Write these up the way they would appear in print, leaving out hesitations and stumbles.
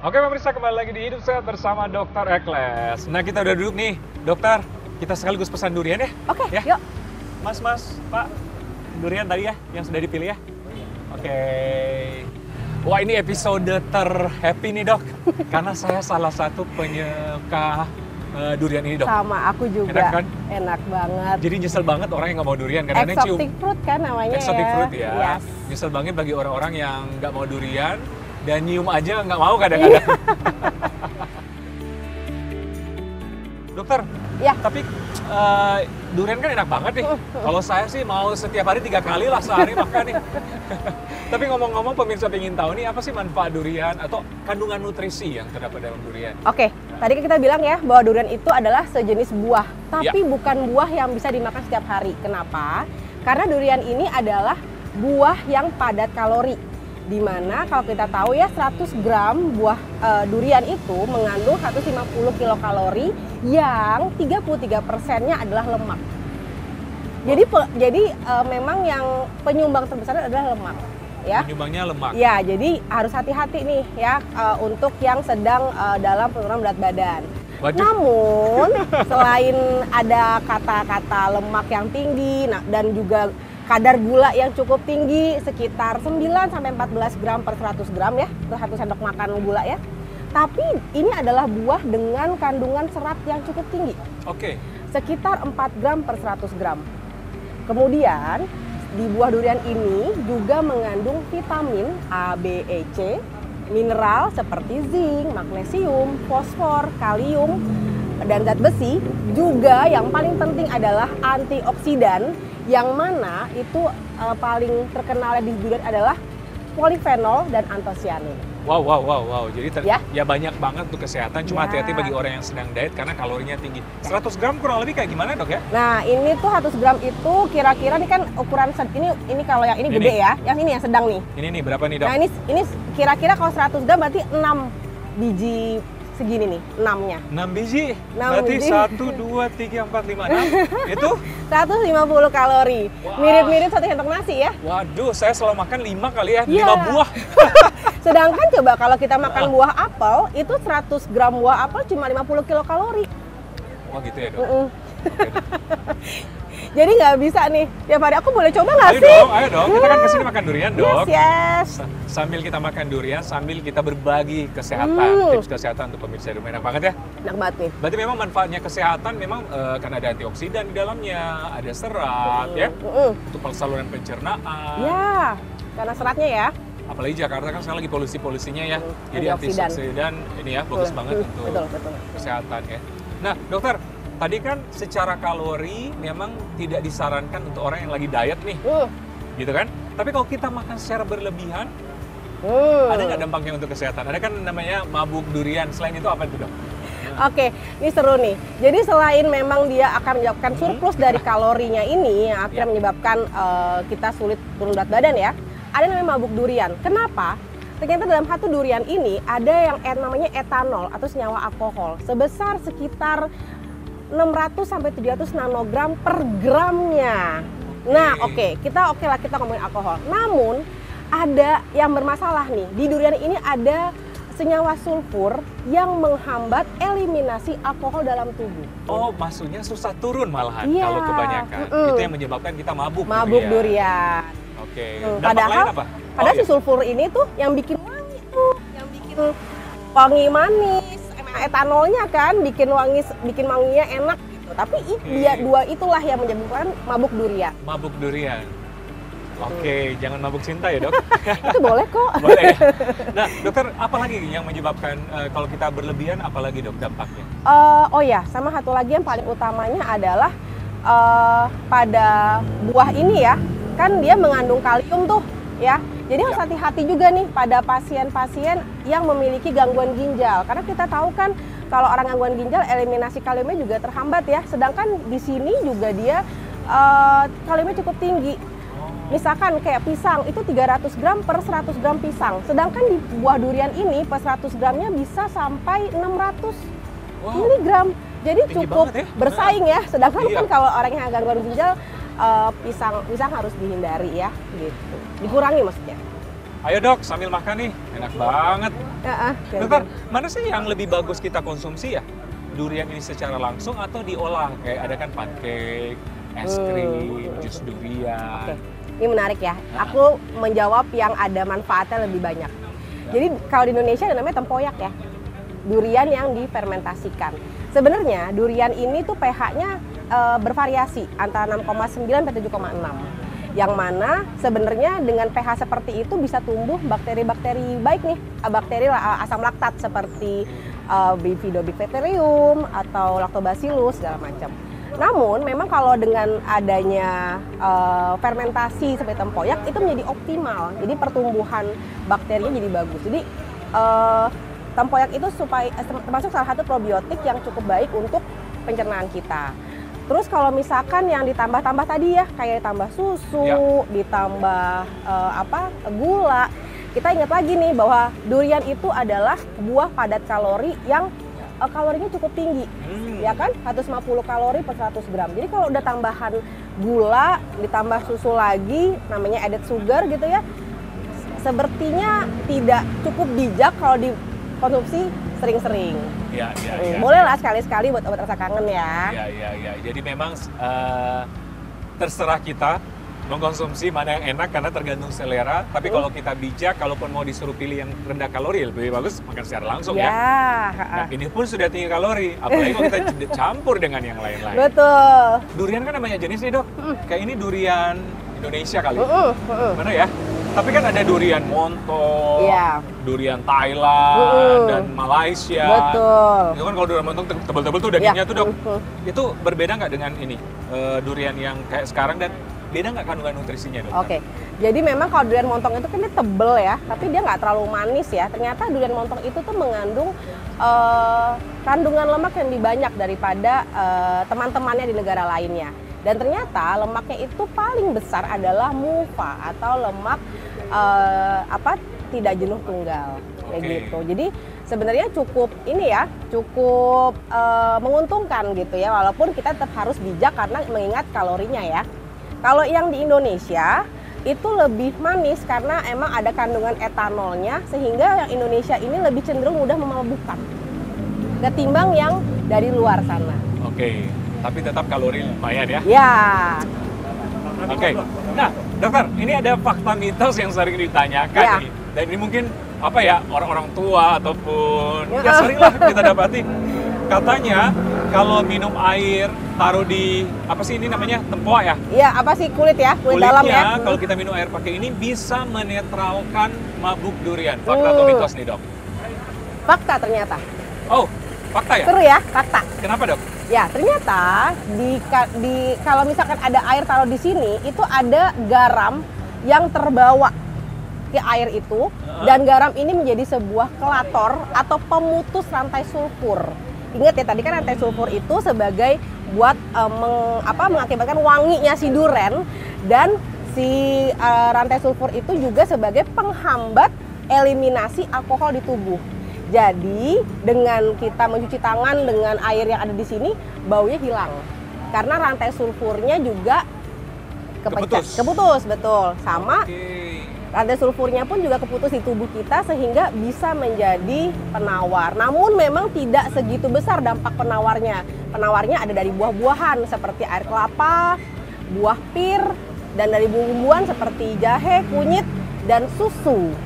Oke pemirsa, kembali lagi di Hidup Sehat bersama Dokter Ekles. Nah kita udah duduk nih, dokter. Kita sekaligus pesan durian ya. Oke, ya. yuk. Mas, Pak, durian tadi ya, yang sudah dipilih ya. Oke. Wah ini episode ter-happy nih dok. Karena saya salah satu penyuka durian ini dok. Sama, aku juga. Enak kan? Enak banget. Jadi nyesel banget orang yang nggak mau durian. Karena Exotic fruit kan namanya Exotic ya. fruit ya. Yes. Nyesel banget bagi orang-orang yang nggak mau durian. Dan nyium aja nggak mau kadang-kadang. Dokter, Ya. tapi durian kan enak banget nih. Kalau saya sih mau setiap hari 3 kali lah sehari makan nih. Tapi ngomong-ngomong pemirsa pengen tahu nih apa sih manfaat durian atau kandungan nutrisi yang terdapat dalam durian? Oke, tadi kita bilang ya bahwa durian itu adalah sejenis buah. Tapi Ya. bukan buah yang bisa dimakan setiap hari. Kenapa? Karena durian ini adalah buah yang padat kalori. Dimana kalau kita tahu ya 100 gram buah durian itu mengandung 150 kilokalori yang 33%-nya adalah lemak. Jadi memang yang penyumbang terbesar adalah lemak. Ya. Penyumbangnya lemak. Ya, jadi harus hati-hati nih ya untuk yang sedang dalam penurunan berat badan. Waduh. Namun selain ada kata-kata lemak yang tinggi dan juga kadar gula yang cukup tinggi sekitar 9-14 gram per 100 gram ya, per 1 sendok makan gula ya. Tapi ini adalah buah dengan kandungan serat yang cukup tinggi. Oke. Sekitar 4 gram per 100 gram. Kemudian di buah durian ini juga mengandung vitamin A, B, E, C, mineral seperti zinc, magnesium, fosfor, kalium, dan zat besi. Juga yang paling penting adalah antioksidan, yang mana itu paling terkenal di durian adalah polifenol dan antosianin. Wow. Jadi Ya. banyak banget untuk kesehatan. Cuma Ya. hati-hati bagi orang yang sedang diet karena kalorinya tinggi. 100 gram kurang lebih kayak gimana dok ya? Nah, ini tuh 100 gram itu kira-kira nih kan ukuran ini kalau yang ini gede ya, yang ini yang sedang nih. Ini nih berapa nih dok? Nah, ini kira-kira kalau 100 gram berarti 6 biji segini nih, 6-nya. 6 biji? 6 Berarti biji. 1, 2, 3, 4, 5, 6 itu? 150 kalori. Wah. Mirip-mirip 1 sendok nasi ya. Waduh, saya selalu makan 5 kali ya, Iya. 5 buah. Sedangkan coba kalau kita makan buah apel, itu 100 gram buah apel cuma 50 kilokalori. Wah gitu ya dok? Mm-mm. Oke, dok. Jadi nggak bisa nih, tiap hari aku boleh coba nggak Ayo sih? dong, kita kan kesini makan durian dok. Yes. Sambil kita makan durian, sambil kita berbagi kesehatan, tips kesehatan untuk pemirsa di rumah. Enak banget ya? Enak banget nih. Berarti memang manfaatnya kesehatan memang karena ada antioksidan di dalamnya, ada serat ya, untuk saluran pencernaan. Ya, karena seratnya ya. Apalagi Jakarta kan sekarang lagi polusi-polusinya ya, jadi Antioksidan. antioksidan ini ya bagus banget untuk Betul. kesehatan ya. Nah dokter, tadi kan secara kalori memang tidak disarankan untuk orang yang lagi diet nih, gitu kan? Tapi kalau kita makan secara berlebihan, ada nggak dampaknya untuk kesehatan? Ada kan namanya mabuk durian. Selain itu apa itu dok? Oke, ini seru nih. Jadi selain memang dia akan menyebabkan surplus dari kalorinya ini yang akhirnya menyebabkan kita sulit turun berat badan ya, ada namanya mabuk durian. Kenapa? Ternyata dalam satu durian ini ada yang namanya etanol atau senyawa alkohol sebesar sekitar 600 sampai 700 nanogram per gramnya. Nah, kita ngomongin alkohol. Namun ada yang bermasalah nih. Di durian ini ada senyawa sulfur yang menghambat eliminasi alkohol dalam tubuh. Oh, maksudnya susah turun malahan Iya. kalau kebanyakan. Itu yang menyebabkan kita mabuk. Mabuk durian. Oke. Dampak lain apa? Padahal si sulfur ini tuh yang bikin wangi tuh, yang bikin wangi manis. Etanolnya kan bikin wanginya enak gitu. Tapi dia dua itulah yang menyebabkan mabuk durian. Mabuk durian. Oke, jangan mabuk cinta ya dok. Itu boleh kok. Boleh ya. Nah dokter, apa lagi yang menyebabkan kalau kita berlebihan, apalagi dok dampaknya? Oh ya, sama satu lagi yang paling utamanya adalah pada buah ini ya, kan dia mengandung kalium tuh ya. Jadi harus hati-hati juga nih pada pasien-pasien yang memiliki gangguan ginjal. Karena kita tahu kan kalau orang gangguan ginjal eliminasi kaliumnya juga terhambat ya. Sedangkan di sini juga dia kaliumnya cukup tinggi. Misalkan kayak pisang itu 300 gram per 100 gram pisang. Sedangkan di buah durian ini per 100 gramnya bisa sampai 600 miligram. Jadi tinggi cukup banget ya. bersaing ya. Sedangkan Iya. kan kalau orang yang gangguan ginjal pisang harus dihindari ya gitu. Dikurangi maksudnya. Ayo dok, sambil makan nih, enak banget. Biar Dokter, mana sih yang lebih bagus kita konsumsi ya? Durian ini secara langsung atau diolah? Kayak ada kan pancake, es krim, jus durian. Oke, ini menarik ya. Aku menjawab yang ada manfaatnya lebih banyak. Jadi kalau di Indonesia ada namanya tempoyak ya, durian yang difermentasikan. Sebenarnya durian ini tuh pH-nya bervariasi antara 6,9 sampai 7,6. Yang mana sebenarnya dengan pH seperti itu bisa tumbuh bakteri-bakteri baik nih, bakteri asam laktat seperti Bifidobacterium atau Lactobacillus segala macam. Namun memang kalau dengan adanya fermentasi seperti tempoyak itu menjadi optimal. Jadi pertumbuhan bakterinya jadi bagus. Jadi tempoyak itu termasuk salah satu probiotik yang cukup baik untuk pencernaan kita. Terus kalau misalkan yang ditambah-tambah tadi ya, kayak ditambah susu, ditambah gula, kita ingat lagi nih bahwa durian itu adalah buah padat kalori yang kalorinya cukup tinggi, ya kan? 150 kalori per 100 gram. Jadi kalau udah tambahan gula, ditambah susu lagi, namanya added sugar gitu ya, sepertinya tidak cukup bijak kalau dikonsumsi sering-sering. Ya. Boleh lah sekali-sekali buat obat rasa kangen ya. Ya. Jadi memang terserah kita mengkonsumsi mana yang enak karena tergantung selera. Tapi kalau kita bijak, kalaupun mau disuruh pilih yang rendah kalori, lebih bagus makan secara langsung ya. Nah, ini pun sudah tinggi kalori, apalagi kalau kita campur dengan yang lain-lain. Betul. Durian kan namanya jenis nih dok. Kayak ini durian Indonesia kali. Mana ya? Tapi kan ada durian Montong, durian Thailand, dan Malaysia. Betul. Itu kan kalau durian Montong tebel-tebel tuh dagingnya tuh dok. Itu berbeda nggak dengan ini durian yang kayak sekarang dan beda nggak kandungan nutrisinya dok? Oke, jadi memang kalau durian Montong itu kan dia tebel ya, tapi dia nggak terlalu manis ya. Ternyata durian Montong itu tuh mengandung kandungan lemak yang lebih banyak daripada teman-temannya di negara lainnya. Dan ternyata lemaknya itu paling besar adalah MUFA atau lemak tidak jenuh tunggal, kayak gitu. Jadi sebenarnya cukup menguntungkan gitu ya, walaupun kita tetap harus bijak karena mengingat kalorinya ya. Kalau yang di Indonesia itu lebih manis karena emang ada kandungan etanolnya, sehingga yang Indonesia ini lebih cenderung mudah memabukkan ketimbang yang dari luar sana. Oke. Tapi tetap kalori lumayan ya? Ya. Oke. Nah, dokter, ini ada fakta mitos yang sering ditanyakan nih. Dan ini mungkin orang-orang tua ataupun sering lah kita dapati. Katanya kalau minum air taruh di ini namanya tempoyak ya? Iya, apa sih kulit dalam ya? Kalau kita minum air pakai ini bisa menetralkan mabuk durian. Fakta atau mitos nih dok? Fakta ternyata. Oh, fakta ya? Seru ya, fakta. Kenapa dok? Ya, ternyata kalau misalkan ada air taruh di sini, itu ada garam yang terbawa ke air itu, dan garam ini menjadi sebuah kelator atau pemutus rantai sulfur. Ingat ya, tadi kan rantai sulfur itu sebagai buat mengakibatkan wanginya si duren, dan si rantai sulfur itu juga sebagai penghambat eliminasi alkohol di tubuh. Jadi dengan kita mencuci tangan dengan air yang ada di sini, baunya hilang. Karena rantai sulfurnya juga keputus, betul. Sama rantai sulfurnya pun juga keputus di tubuh kita sehingga bisa menjadi penawar. Namun memang tidak segitu besar dampak penawarnya. Penawarnya ada dari buah-buahan seperti air kelapa, buah pir, dan dari bumbu-bumbuan seperti jahe, kunyit, dan susu.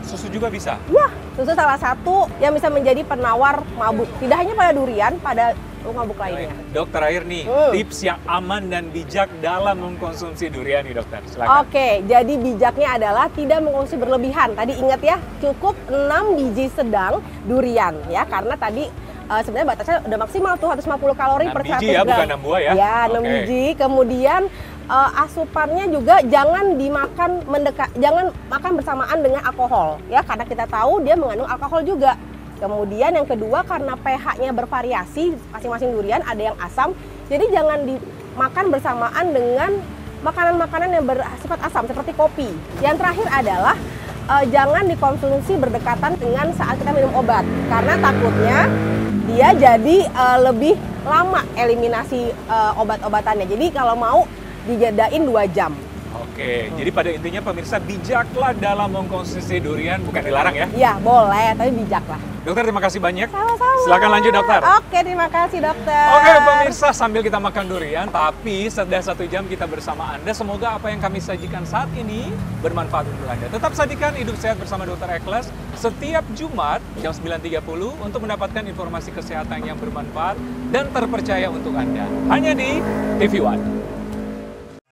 Susu juga bisa? Ya, susu salah satu yang bisa menjadi penawar mabuk. Tidak hanya pada durian, pada mabuk lainnya. Dok, terakhir nih, tips yang aman dan bijak dalam mengkonsumsi durian nih dokter. Silakan. Oke, jadi bijaknya adalah tidak mengkonsumsi berlebihan. Tadi ingat ya, cukup 6 biji sedang durian ya, karena tadi sebenarnya batasnya udah maksimal tuh 150 kalori per 100 gram. 6 biji ya, bukan 6 buah ya? Ya, 6 biji. Kemudian asupannya juga jangan jangan makan bersamaan dengan alkohol ya, karena kita tahu dia mengandung alkohol juga. Kemudian yang kedua, karena pH-nya bervariasi, masing-masing durian ada yang asam, jadi jangan dimakan bersamaan dengan makanan-makanan yang bersifat asam seperti kopi. Yang terakhir adalah jangan dikonsumsi berdekatan dengan saat kita minum obat, karena takutnya dia jadi lebih lama eliminasi obat-obatannya. Jadi kalau mau dijedain 2 jam. Oke, jadi pada intinya pemirsa bijaklah dalam mengkonsumsi durian, bukan dilarang ya. Iya, boleh, tapi bijak lah. Dokter, terima kasih banyak. Sama-sama. Silakan lanjut, dokter. Oke, terima kasih, dokter. Oke, pemirsa, sambil kita makan durian, tapi sudah 1 jam kita bersama Anda. Semoga apa yang kami sajikan saat ini bermanfaat untuk Anda. Tetap sajikan Hidup Sehat bersama Dr. Eklas setiap Jumat jam 9.30 untuk mendapatkan informasi kesehatan yang bermanfaat dan terpercaya untuk Anda. Hanya di TV One.